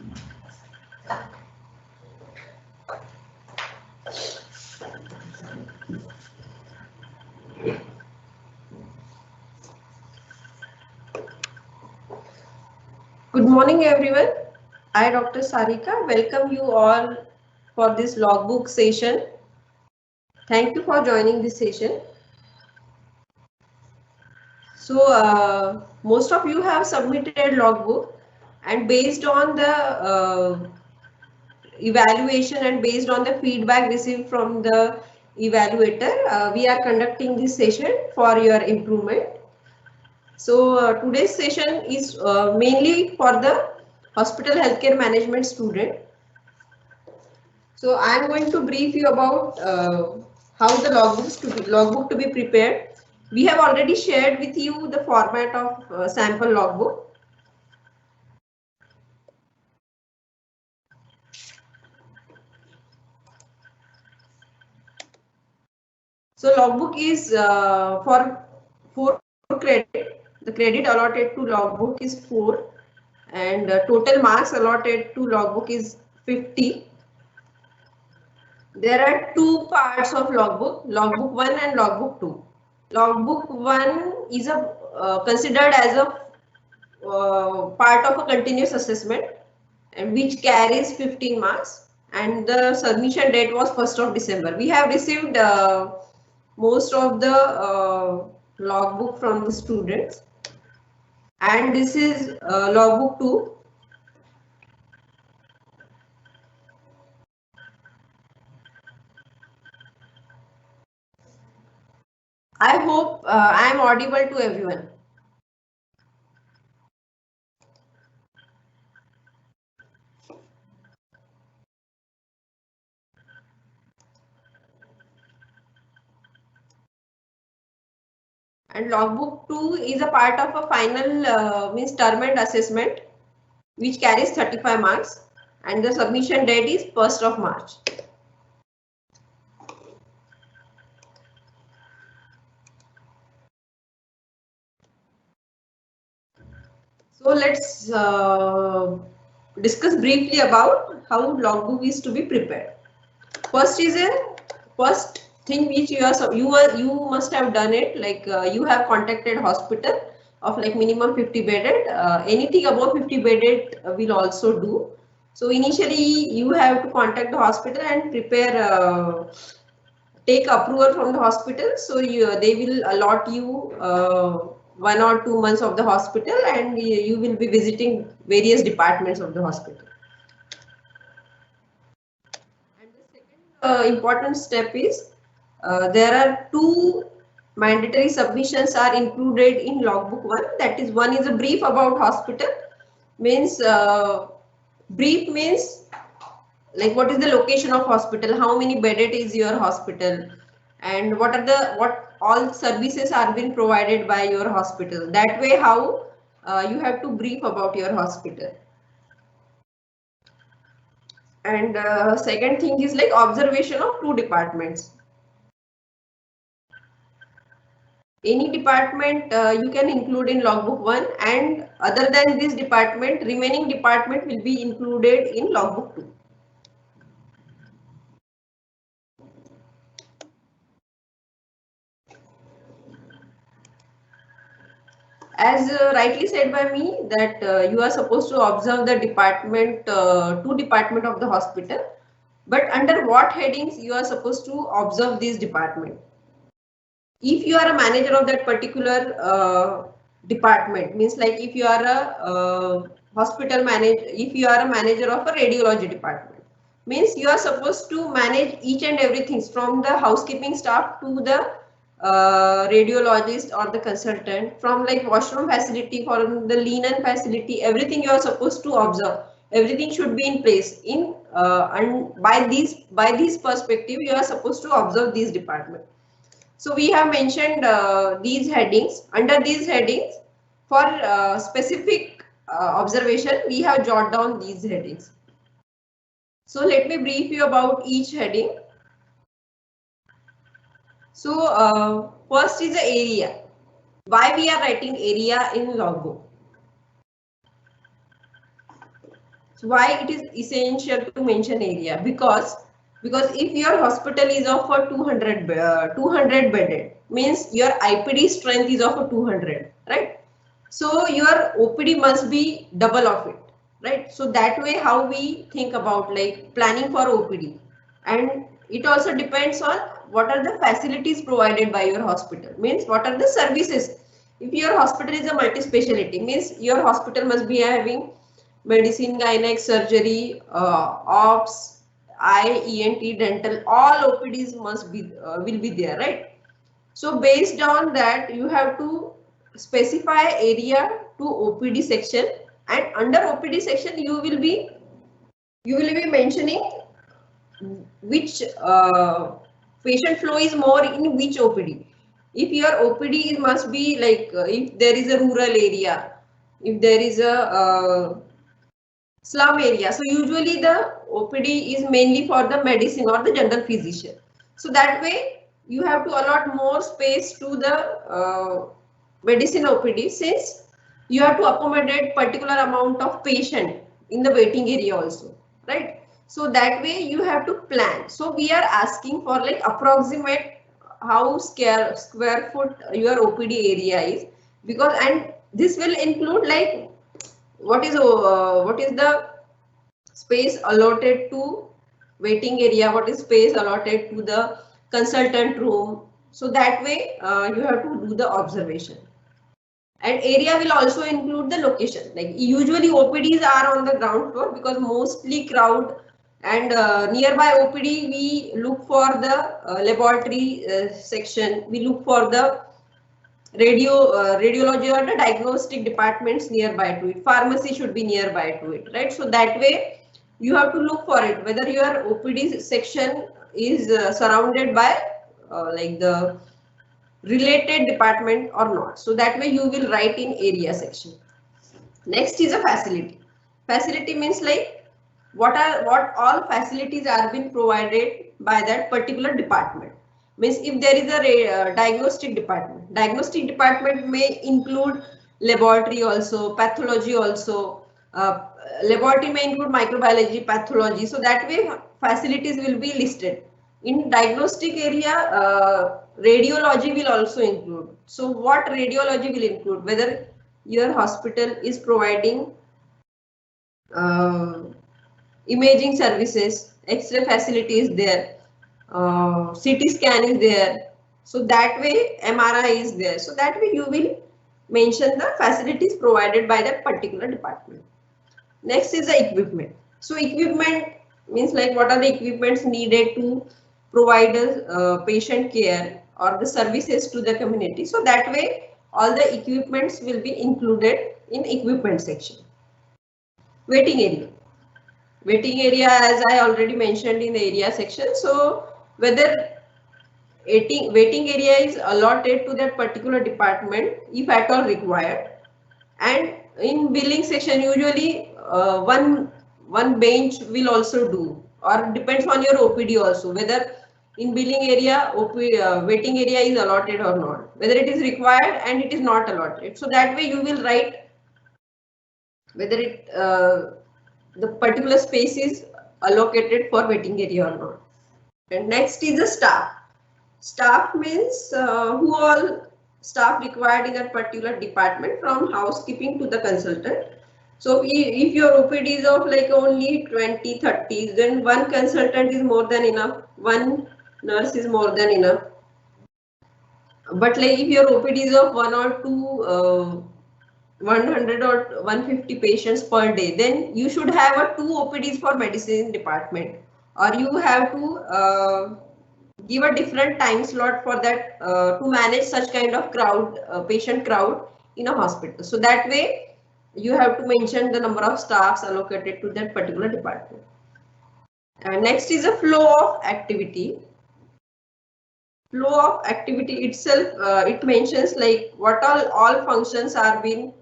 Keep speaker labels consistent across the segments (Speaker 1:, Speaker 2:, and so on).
Speaker 1: Good morning, everyone. I, Dr. Sarika, welcome you all for this logbook session. Thank you for joining this session. So, most of you have submitted logbook, and based on the evaluation and based on the feedback received from the evaluator, we are conducting this session for your improvement. So, today's session is mainly for the hospital healthcare management student. So I am going to brief you about how the logbook to be prepared. We have already shared with you the format of sample logbook. So logbook is for 4 credit. The credit allotted to logbook is 4, and total marks allotted to logbook is 50. There are two parts of logbook 1 and logbook 2. Logbook 1 is considered as a part of a continuous assessment, and which carries 15 marks, and the submission date was 1st of December. We have received most of the logbook from the students, and this is logbook 2. I hope I am audible to everyone. And logbook 2 is a part of a final means term and assessment, which carries 35 marks, and the submission date is 1st of March. So let's discuss briefly about how logbook is to be prepared. First thing which you must have done it, like you have contacted hospital of like minimum 50 bedded. Anything above 50 bedded will also do. So initially you have to contact the hospital and take approval from the hospital. So they will allot you 1 or 2 months of the hospital, and you will be visiting various departments of the hospital. And the second important step is there are two mandatory submissions are included in logbook 1. That is, one is a brief about hospital. Means brief means like what is the location of hospital, how many bedded is your hospital, and what all services are being provided by your hospital. That way how you have to brief about your hospital. And second thing is like observation of two departments. Any department you can include in logbook 1, and other than this department, remaining department will be included in logbook 2. As rightly said by me, that you are supposed to observe the two department of the hospital, but under what headings you are supposed to observe this department. If you are a manager of that particular department, means like if you are a hospital manager, if you are a manager of a radiology department, means you are supposed to manage each and everything from the housekeeping staff to the radiologist or the consultant, from like washroom facility, from the linen facility, everything you are supposed to observe. Everything should be in place. And by this perspective, you are supposed to observe these departments. So we have mentioned these headings. Under these headings, for specific observation, we have jotted down these headings. So let me brief you about each heading. So first is the area. Why we are writing area in logbook? So why it is essential to mention area? Because if your hospital is of a 200 bedded, means your IPD strength is of a 200, right? So your OPD must be double of it, right? So that way how we think about like planning for OPD. And it also depends on what are the facilities provided by your hospital, means what are the services. If your hospital is a multi-speciality, means your hospital must be having medicine, gynec, surgery, ops, eye, ENT, dental, all OPDs must be will be there, right? So based on that, you have to specify area to OPD section, and under OPD section you will be mentioning which patient flow is more in which OPD. If your OPD must be like if there is a rural area, if there is a slum area. So usually the OPD is mainly for the medicine or the general physician. So that way you have to allot more space to the medicine OPD, since you have to accommodate particular amount of patient in the waiting area also, right? So that way you have to plan. So we are asking for like approximate how square foot your OPD area is, because and this will include like what is the space allotted to waiting area, what is space allotted to the consultant room. So that way you have to do the observation. And area will also include the location. Like usually OPDs are on the ground floor because mostly crowd, and nearby OPD we look for the laboratory section, we look for the radiology or the diagnostic departments nearby to it. Pharmacy should be nearby to it, right? So that way you have to look for it, whether your OPD section is surrounded by like the related department or not. So that way you will write in area section. Next is a facility. Facility means like what all facilities are being provided by that particular department. Means if there is a diagnostic department may include laboratory also, pathology also. Laboratory may include microbiology, pathology. So that way facilities will be listed. In diagnostic area, radiology will also include. So what radiology will include? Whether your hospital is providing uh, imaging services, X-ray facility is there, CT scan is there. So that way MRI is there. So that way you will mention the facilities provided by that particular department. Next is the equipment. So equipment means like what are the equipments needed to provide patient care or the services to the community. So that way all the equipments will be included in equipment section. Waiting area. Waiting area, as I already mentioned in the area section. So whether waiting area is allotted to that particular department if at all required. And in billing section usually one bench will also do, or depends on your OPD also, whether in billing area waiting area is allotted or not, whether it is required and it is not allotted. So that way you will write whether the particular space is allocated for waiting area or not. And next is the staff. Staff means who all staff required in that particular department, from housekeeping to the consultant. So if your OPD is of like only 20, 30, then one consultant is more than enough, one nurse is more than enough. But like if your OPD is of one or two 100 or 150 patients per day, then you should have a 2 OPDs for medicine department, or you have to give a different time slot for that to manage such kind of crowd, patient crowd in a hospital. So that way you have to mention the number of staffs allocated to that particular department. And next is a flow of activity. Flow of activity itself, it mentions like what all functions are being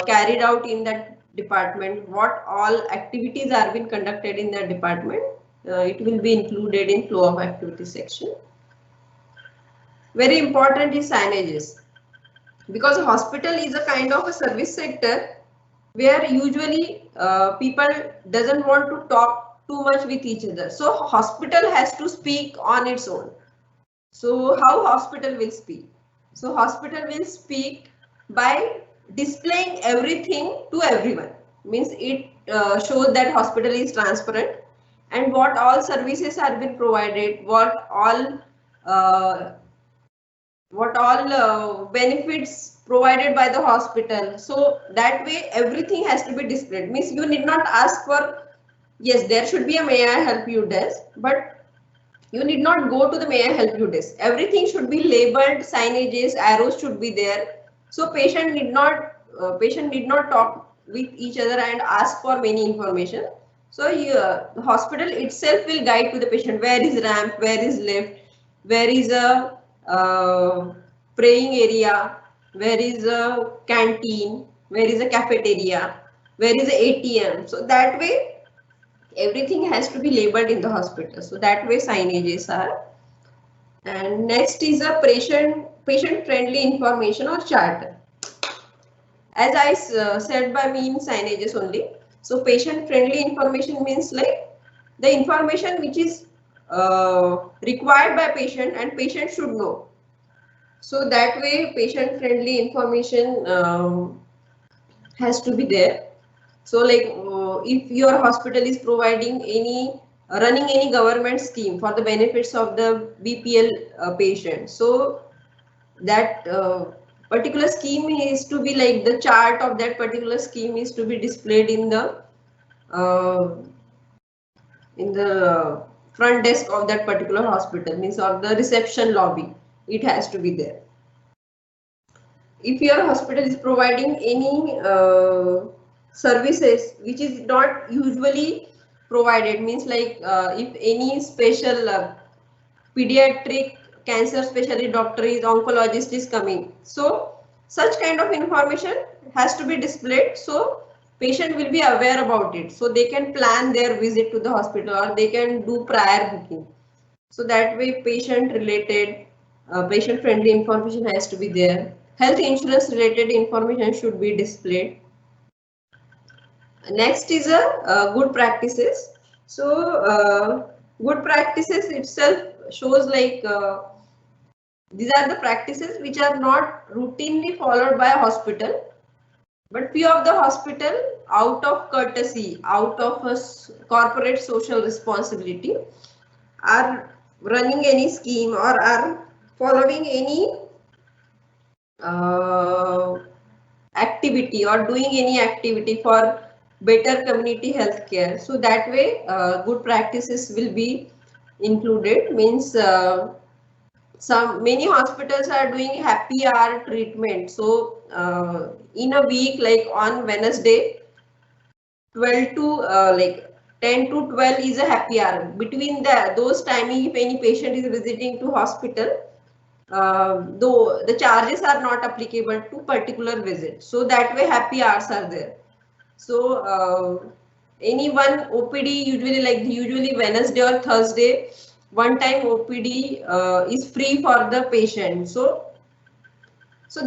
Speaker 1: carried out in that department, what all activities are being conducted in that department. It will be included in flow of activity section. Very important is signages, because hospital is a kind of a service sector. where usually people doesn't want to talk too much with each other. So hospital has to speak on its own. So how hospital will speak? So hospital will speak by displaying everything to everyone. Means it shows that hospital is transparent and what all services have been provided, uh, what all benefits provided by the hospital. So that way everything has to be displayed. Means you need not ask for, yes, there should be a may I help you desk, but you need not go to the may I help you desk. Everything should be labeled, signages, arrows should be there. So patient need not talk with each other and ask for many information. So the hospital itself will guide to the patient where is ramp, where is lift, where is a praying area, where is a canteen, where is a cafeteria, where is a ATM. So that way everything has to be labeled in the hospital. So that way signages are. And next is a patient friendly information or chart. As I said by mean signages only. So patient friendly information means like the information which is required by patient and patient should know. So that way patient friendly information has to be there. So like if your hospital is providing any running any government scheme for the benefits of the BPL patient, so that particular scheme is to be like the chart of that particular scheme is to be displayed uh, in the front desk of that particular hospital, means or the reception lobby. It has to be there. If your hospital is providing any services which is not usually provided, means like if any special pediatric cancer specialty doctor is oncologist is coming, so such kind of information has to be displayed, so patient will be aware about it, so they can plan their visit to the hospital or they can do prior booking. So that way patient related, patient friendly information has to be there. Health insurance related information should be displayed. Next is a good practices. So good practices itself shows like these are the practices which are not routinely followed by a hospital, but few of the hospital out of courtesy, out of a corporate social responsibility are running any scheme or are following any uh, activity or doing any activity for better community health care. So that way good practices will be included. Means some many hospitals are doing happy hour treatment. So in a week, like on Wednesday, 12 to like 10 to 12 is a happy hour. Between those timing, if any patient is visiting to hospital, though the charges are not applicable to particular visit. So that way happy hours are there. So any one OPD usually like usually Wednesday or Thursday, one time OPD is free for the patient. So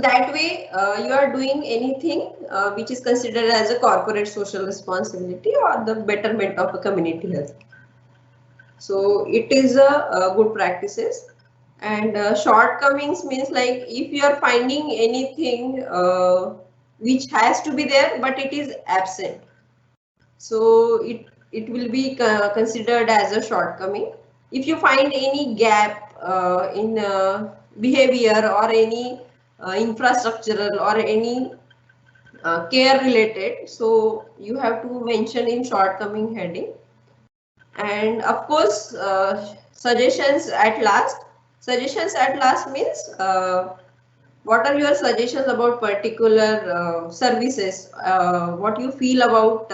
Speaker 1: that way you are doing anything which is considered as a corporate social responsibility or the betterment of a community health. So it is a good practices. And shortcomings means like if you are finding anything which has to be there but it is absent, so it will be considered as a shortcoming. If you find any gap in behavior or any infrastructural or any care related, so you have to mention in shortcoming heading. And of course suggestions at last. Suggestions at last means what are your suggestions about particular services, what you feel about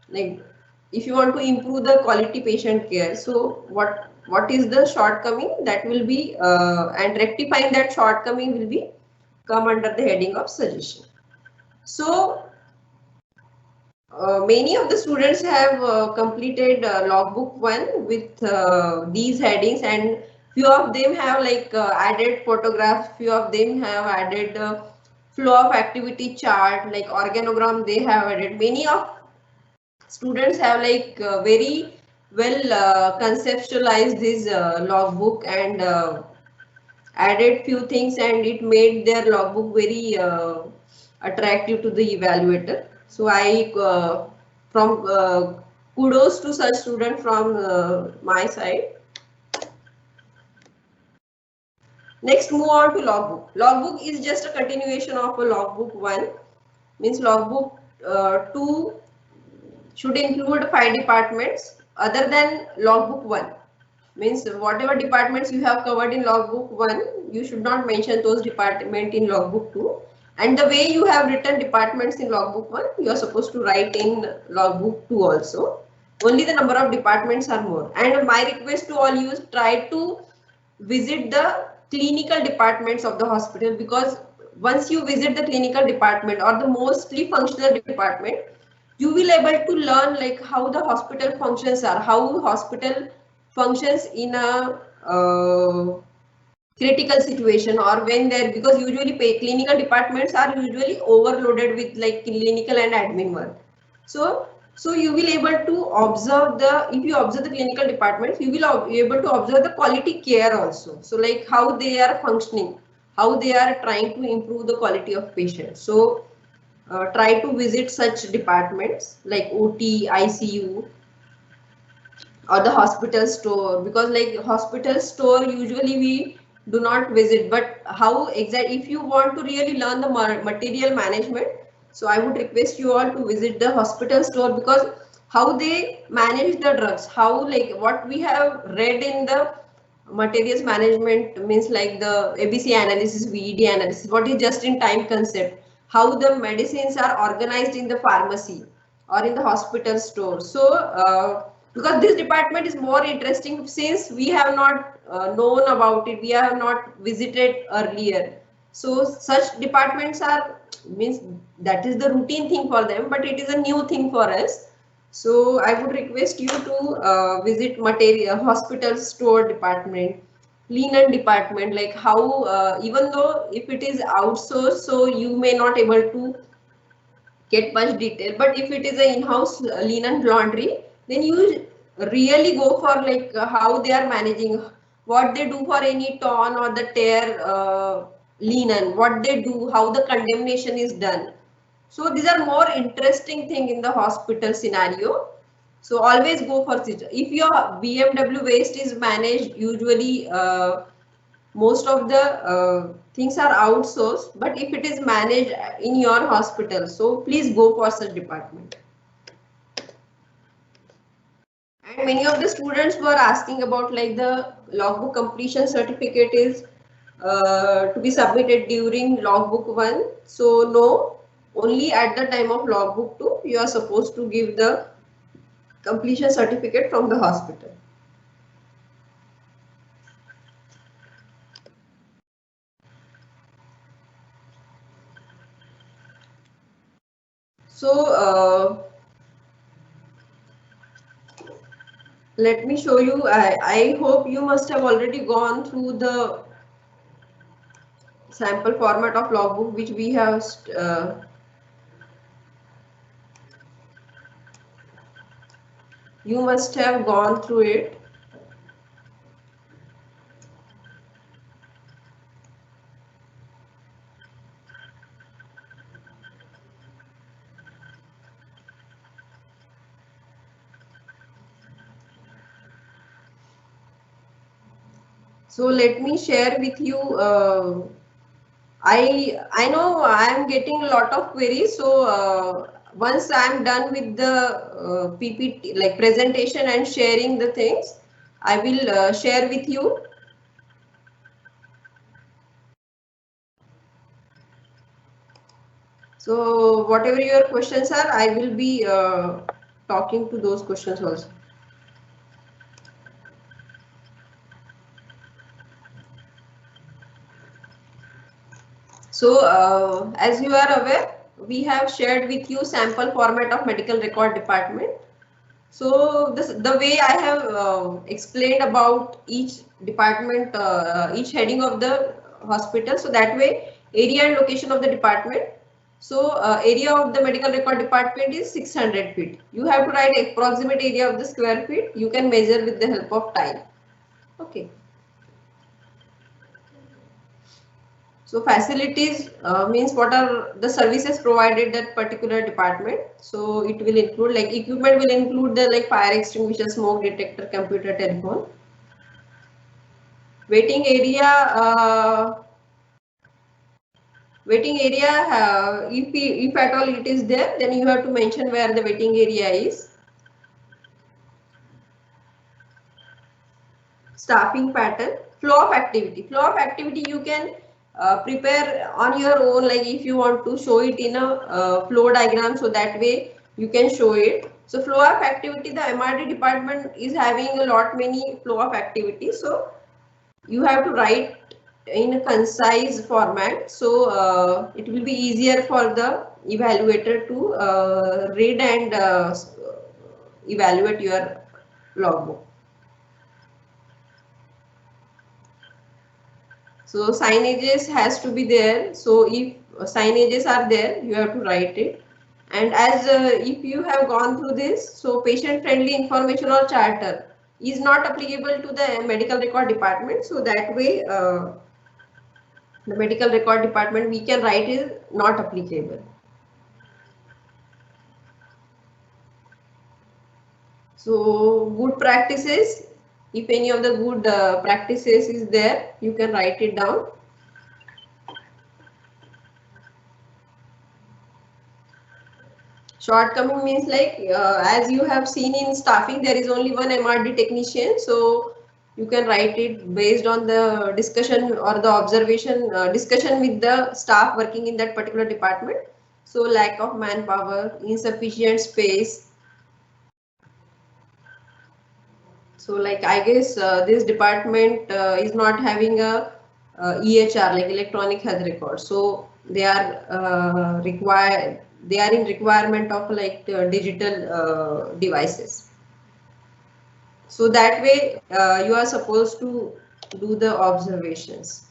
Speaker 1: like if you want to improve the quality patient care, so what is the shortcoming that will be and rectifying that shortcoming will be come under the heading of suggestion. So many of the students have completed logbook 1 with these headings, and few of them have like added photographs, few of them have added flow of activity chart, like organogram they have added. Many of students have like very well conceptualized this logbook and added few things, and it made their logbook very attractive to the evaluator. So I from kudos to such student from my side. Next, move on to logbook. Logbook is just a continuation of a logbook 1. Means logbook 2 should include 5 departments other than logbook 1. Means whatever departments you have covered in logbook 1, you should not mention those departments in logbook 2. And the way you have written departments in logbook 1, you are supposed to write in logbook 2 also. Only the number of departments are more. And my request to all you is try to visit the clinical departments of the hospital, because once you visit the clinical department or the mostly functional department, you will able to learn like how the hospital functions are, how hospital functions in a critical situation, or when there, because usually clinical departments are usually overloaded with like clinical and admin work. So you will able to observe the, if you observe the clinical departments, you will be able to observe the quality care also. So like how they are functioning, how they are trying to improve the quality of patients. So try to visit such departments like OT, ICU, or the hospital store, because like hospital store usually we do not visit. But how exact, if you want to really learn the material management, so I would request you all to visit the hospital store, because how they manage the drugs, how like what we have read in the materials management, means like the ABC analysis, VED analysis, what is just in time concept, how the medicines are organized in the pharmacy or in the hospital store. So because this department is more interesting, since we have not known about it, we have not visited earlier. So such departments are, means that is the routine thing for them, but it is a new thing for us. So I would request you to visit material hospital store department, linen department, like how even though if it is outsourced, so you may not able to get much detail, but if it is a in-house linen laundry, then you really go for like how they are managing, what they do for any torn or the tear linen, what they do, how the condemnation is done. So these are more interesting thing in the hospital scenario. So always go for it. If your BMW waste is managed, usually most of the things are outsourced, but if it is managed in your hospital, so please go for such department. And many of the students were asking about like the logbook completion certificate is to be submitted during logbook 1. So no, only at the time of logbook 2 you are supposed to give the completion certificate from the hospital. So let me show you. I hope you must have already gone through the sample format of logbook which we have you must have gone through it. So let me share with you. I know I am getting a lot of queries. So once I am done with the PPT, like presentation and sharing the things, I will share with you. So whatever your questions are, I will be talking to those questions also. So as you are aware, we have shared with you sample format of medical record department. So this, the way I have explained about each department, each heading of the hospital, so that way area and location of the department. So area of the medical record department is 600 feet. You have to write approximate area of the square feet. You can measure with the help of time. Okay. So facilities means what are the services provided that particular department. So it will include like equipment will include the like fire extinguisher, smoke detector, computer, telephone. Waiting area. Waiting area, if at all it is there, then you have to mention where the waiting area is. Staffing pattern, flow of activity. Flow of activity you can prepare on your own, like if you want to show it in a flow diagram, so that way you can show it. So flow of activity, the MRD department is having a lot many flow of activity. So you have to write in a concise format, so it will be easier for the evaluator to read and evaluate your logbook. So signages has to be there. So if signages are there, you have to write it. And as if you have gone through this, so patient friendly information or charter is not applicable to the medical record department. So that way the medical record department we can write is not applicable. So good practices, if any of the good practices is there, you can write it down. Shortcoming means like as you have seen in staffing, there is only one MRD technician. So you can write it based on the discussion or the observation discussion with the staff working in that particular department. So lack of manpower, insufficient space. So like I guess this department is not having a EHR, like electronic health record. So they are they are in requirement of like digital devices. So that way you are supposed to do the observations.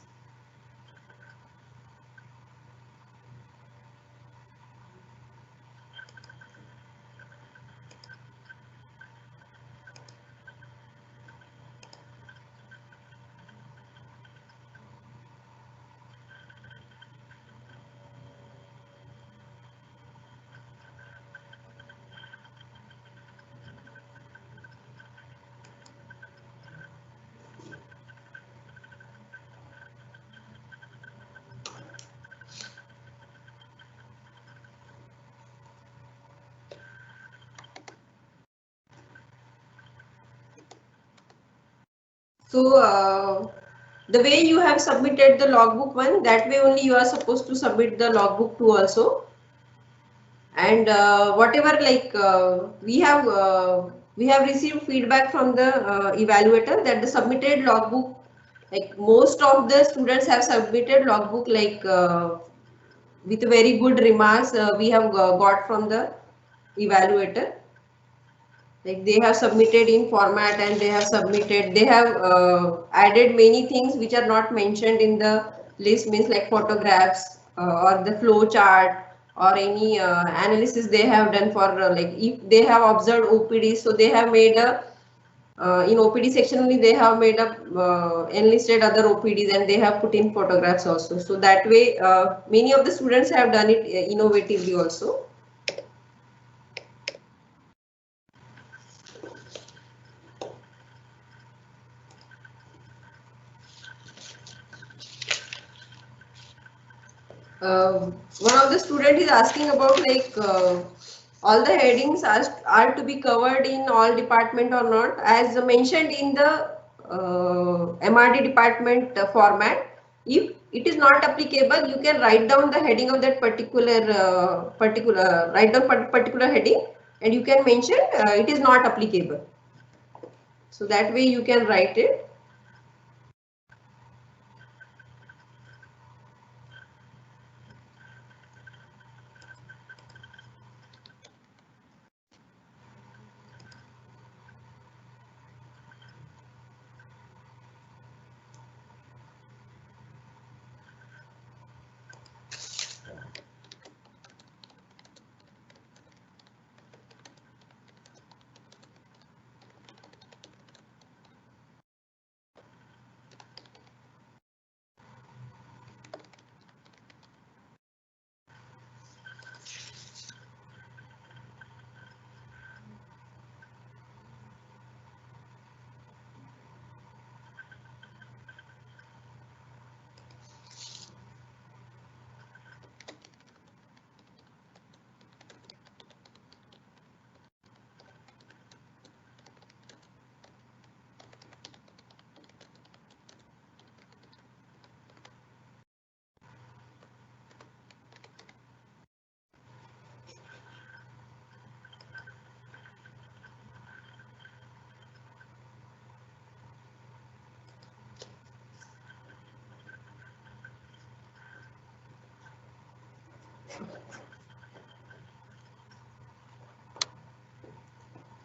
Speaker 1: So the way you have submitted the logbook one, that way only you are supposed to submit the logbook two also. And whatever like we have received feedback from the evaluator that the submitted logbook, like most of the students have submitted logbook like with very good remarks we have got from the evaluator. Like they have submitted in format and they have added many things which are not mentioned in the list, means like photographs or the flow chart or any analysis they have done for like if they have observed OPD, so they have made a in OPD section only they have made up enlisted other OPDs and they have put in photographs also. So that way many of the students have done it innovatively also. One of the student is asking about like all the headings are to be covered in all department or not. As mentioned in the MRD department format, if it is not applicable, you can write down the heading of that particular write down particular heading and you can mention it is not applicable. So that way you can write it.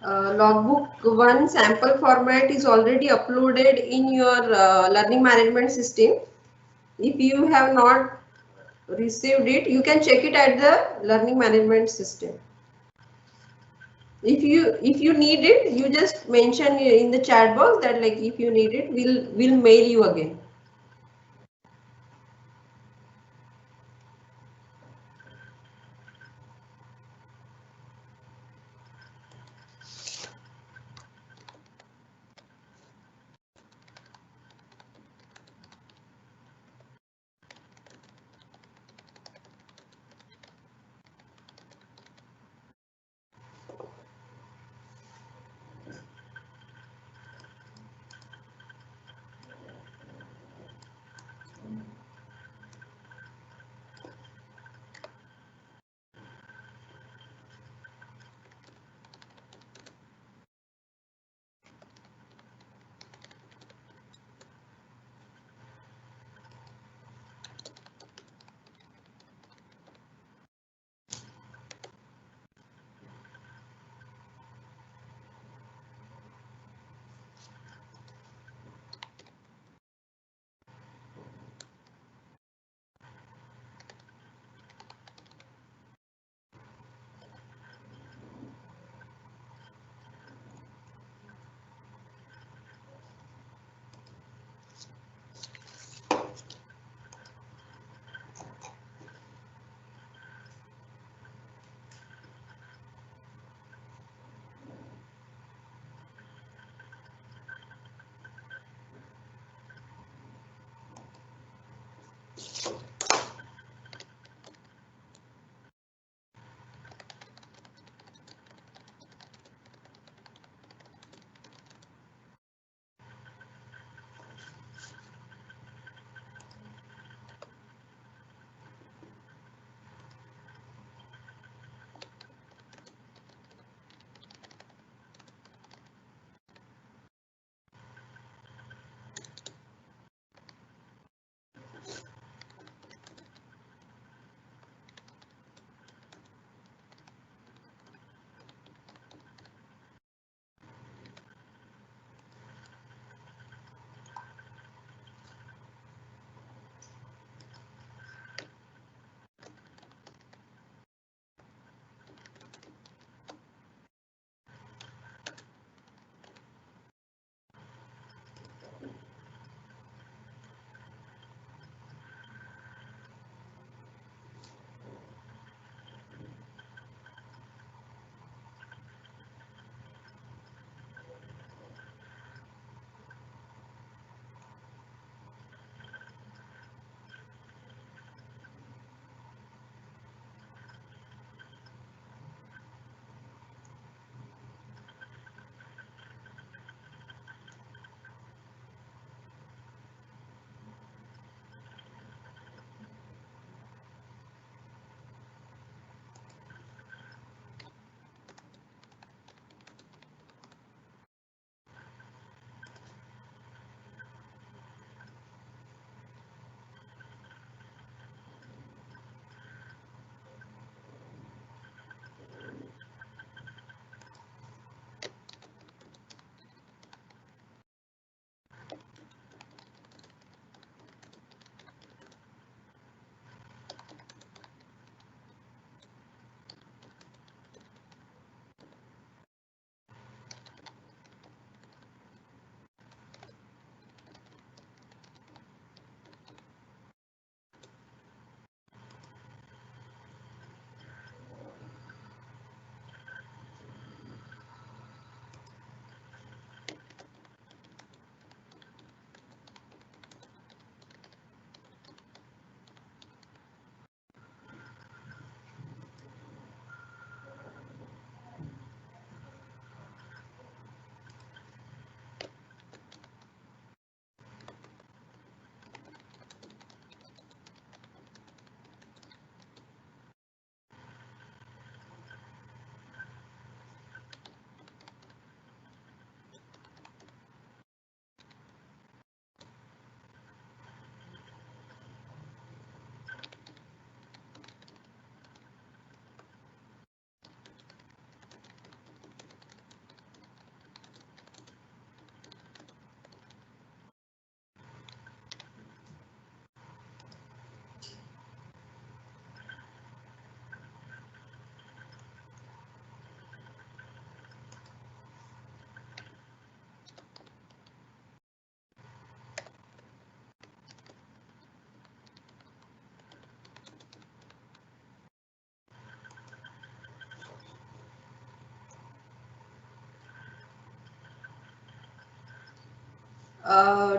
Speaker 1: Logbook 1 sample format is already uploaded in your learning management system. If you have not received it, you can check it at the learning management system. If you need it, you just mention in the chat box that like if you need it, we'll mail you again.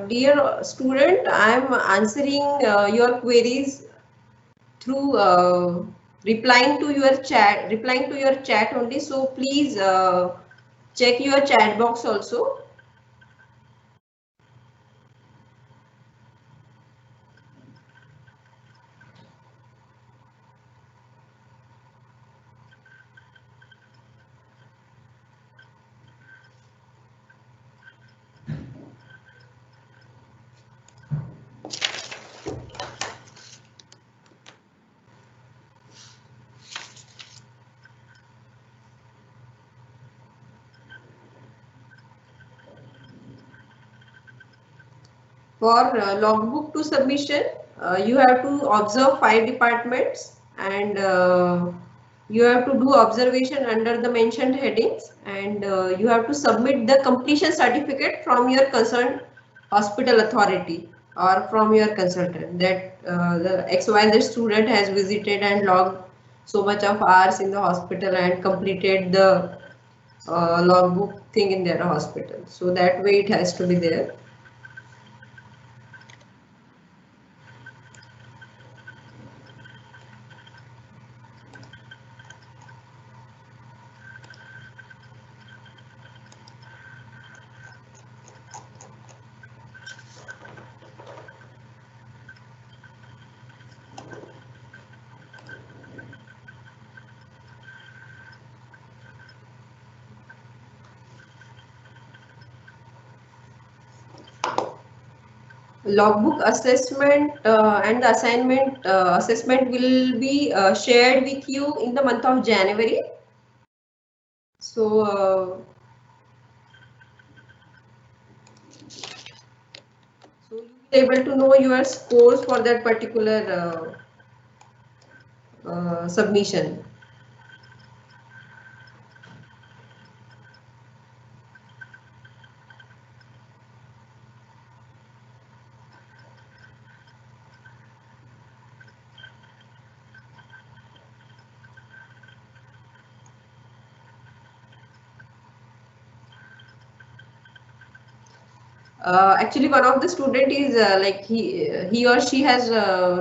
Speaker 1: Dear student, I am answering your queries through replying to your chat only. So please check your chat box also. For logbook to submission, you have to observe 5 departments, and you have to do observation under the mentioned headings, and you have to submit the completion certificate from your concerned hospital authority or from your consultant that the XYZ student has visited and logged so much of hours in the hospital and completed the logbook thing in their hospital. So that way it has to be there. Logbook assessment and the assignment assessment will be shared with you in the month of January. So, so you will be able to know your scores for that particular submission. Actually, one of the student is like he or she has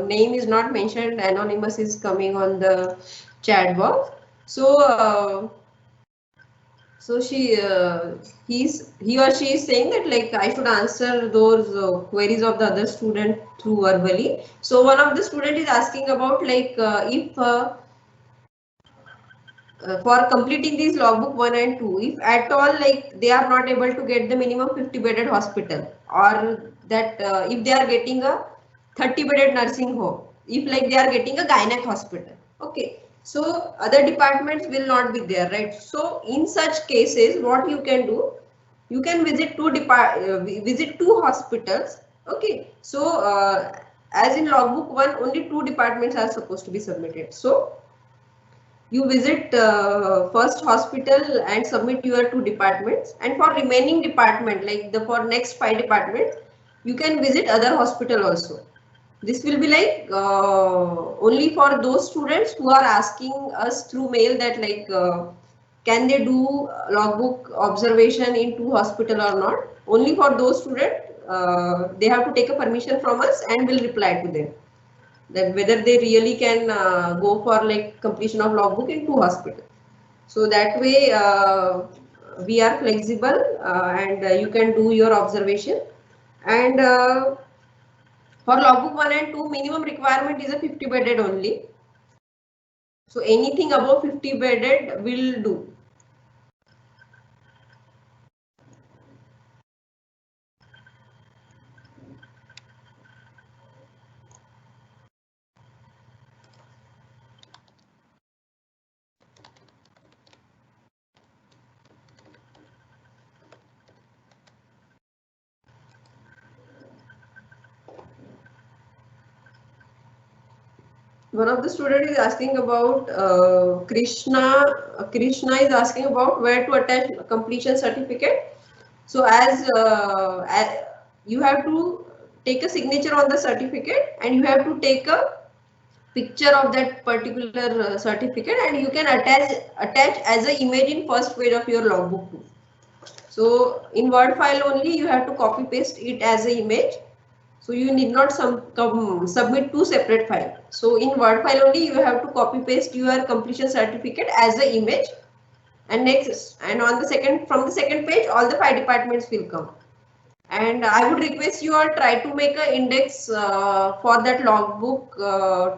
Speaker 1: name is not mentioned. Anonymous is coming on the chat box. So he or she is saying that like I should answer those queries of the other student through verbally. So one of the student is asking about like if for completing these logbook 1 and 2, if at all like they are not able to get the minimum 50 bedded hospital, or that if they are getting a 30 bedded nursing home, if like they are getting a gynec hospital, okay, so other departments will not be there, right? So in such cases what you can do, you can visit two hospitals, okay. So as in logbook 1 only 2 departments are supposed to be submitted. So you visit first hospital and submit your 2 departments, and for remaining department like the for next 5 departments you can visit other hospital also. This will be like only for those students who are asking us through mail that like can they do logbook observation in 2 hospital or not. Only for those students they have to take a permission from us and we'll reply to them that whether they really can go for like completion of logbook in 2 hospitals. So that way we are flexible and you can do your observation. And for logbook 1 and 2 minimum requirement is a 50 bedded only. So anything above 50 bedded will do. One of the student is asking about Krishna. Krishna is asking about where to attach completion certificate. So as you have to take a signature on the certificate and you have to take a picture of that particular certificate, and you can attach as an image in first page of your logbook too. So in Word file only you have to copy paste it as an image. So you need not submit two separate files. So in Word file only you have to copy paste your completion certificate as an image, and next, and on the second, from the second page all the 5 departments will come. And I would request you all try to make an index for that logbook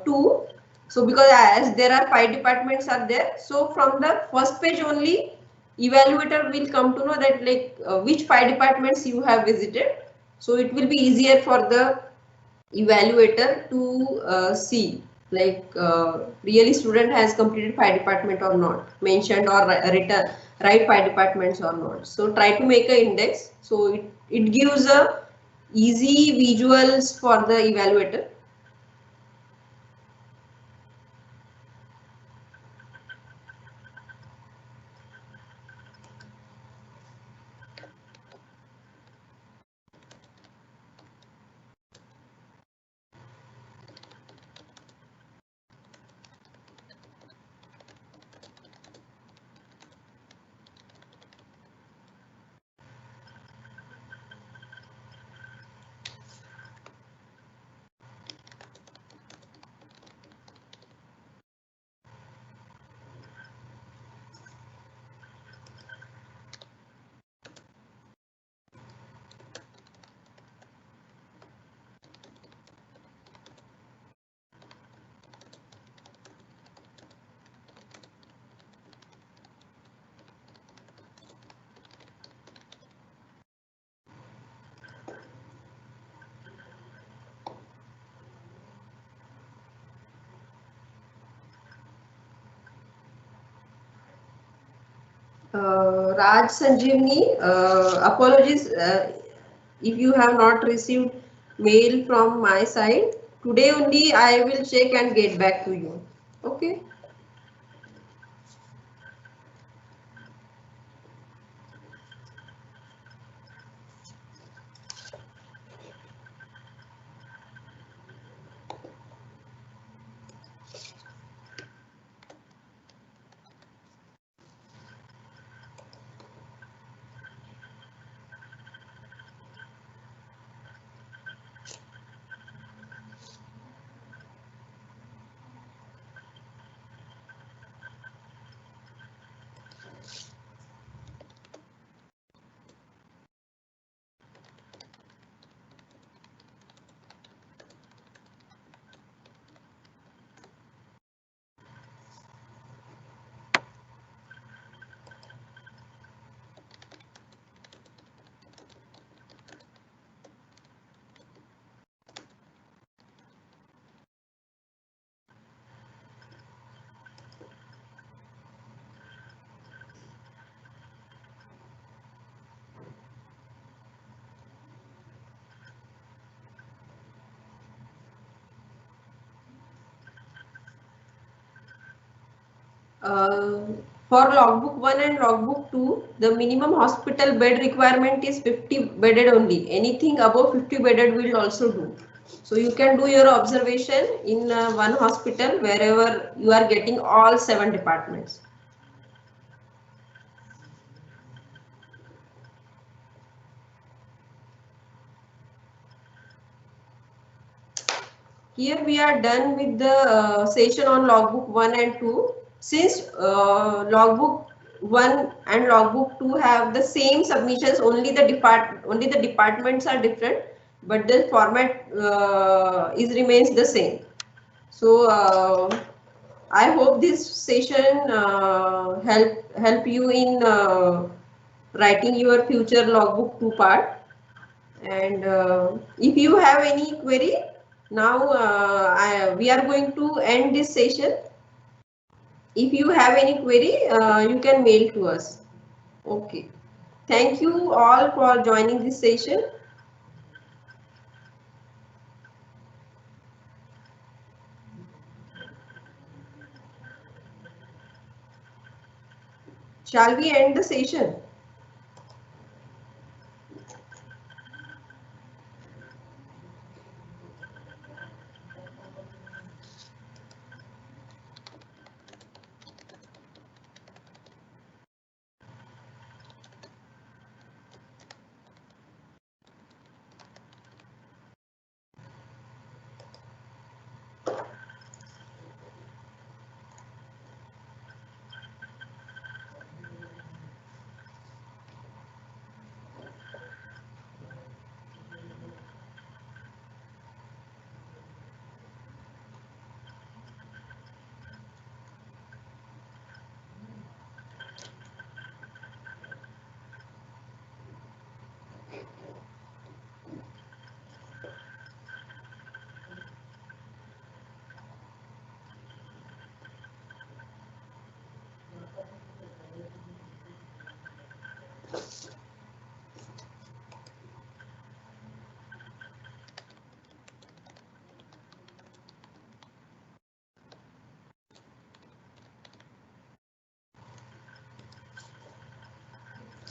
Speaker 1: 2. So because as there are 5 departments are there, so from the first page only evaluator will come to know that like which 5 departments you have visited. So it will be easier for the evaluator to see like really student has completed 5 department or not, mentioned or written right 5 departments or not. So try to make an index, so it gives a easy visuals for the evaluator. Raj Sanjeevani, apologies if you have not received mail from my side. Today only I will check and get back to you. Okay. Uh, for logbook 1 and logbook 2, the minimum hospital bed requirement is 50 bedded only. Anything above 50 bedded will also do. So you can do your observation in one hospital wherever you are getting all 7 departments. Here we are done with the session on logbook 1 and 2. Since logbook 1 and logbook 2 have the same submissions, only the departments are different, but the format is remains the same. So I hope this session help you in writing your future logbook 2 part. And if you have any query, now we are going to end this session. If you have any query, you can mail to us. Okay. Thank you all for joining this session. Shall we end the session?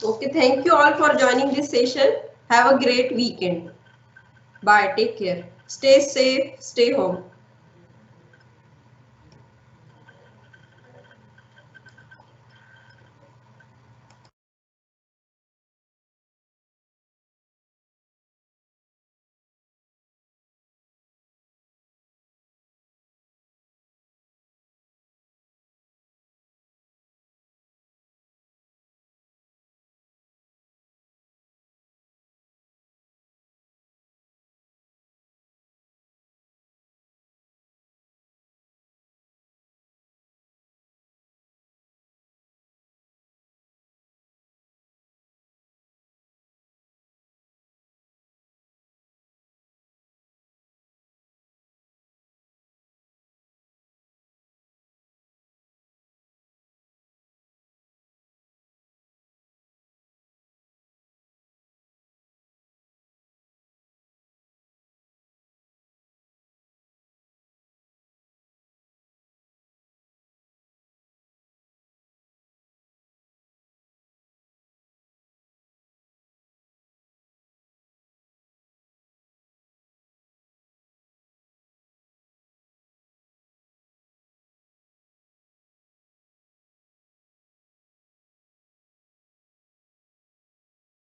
Speaker 1: Okay, thank you all for joining this session. Have a great weekend. Bye. Take care. Stay safe. Stay home.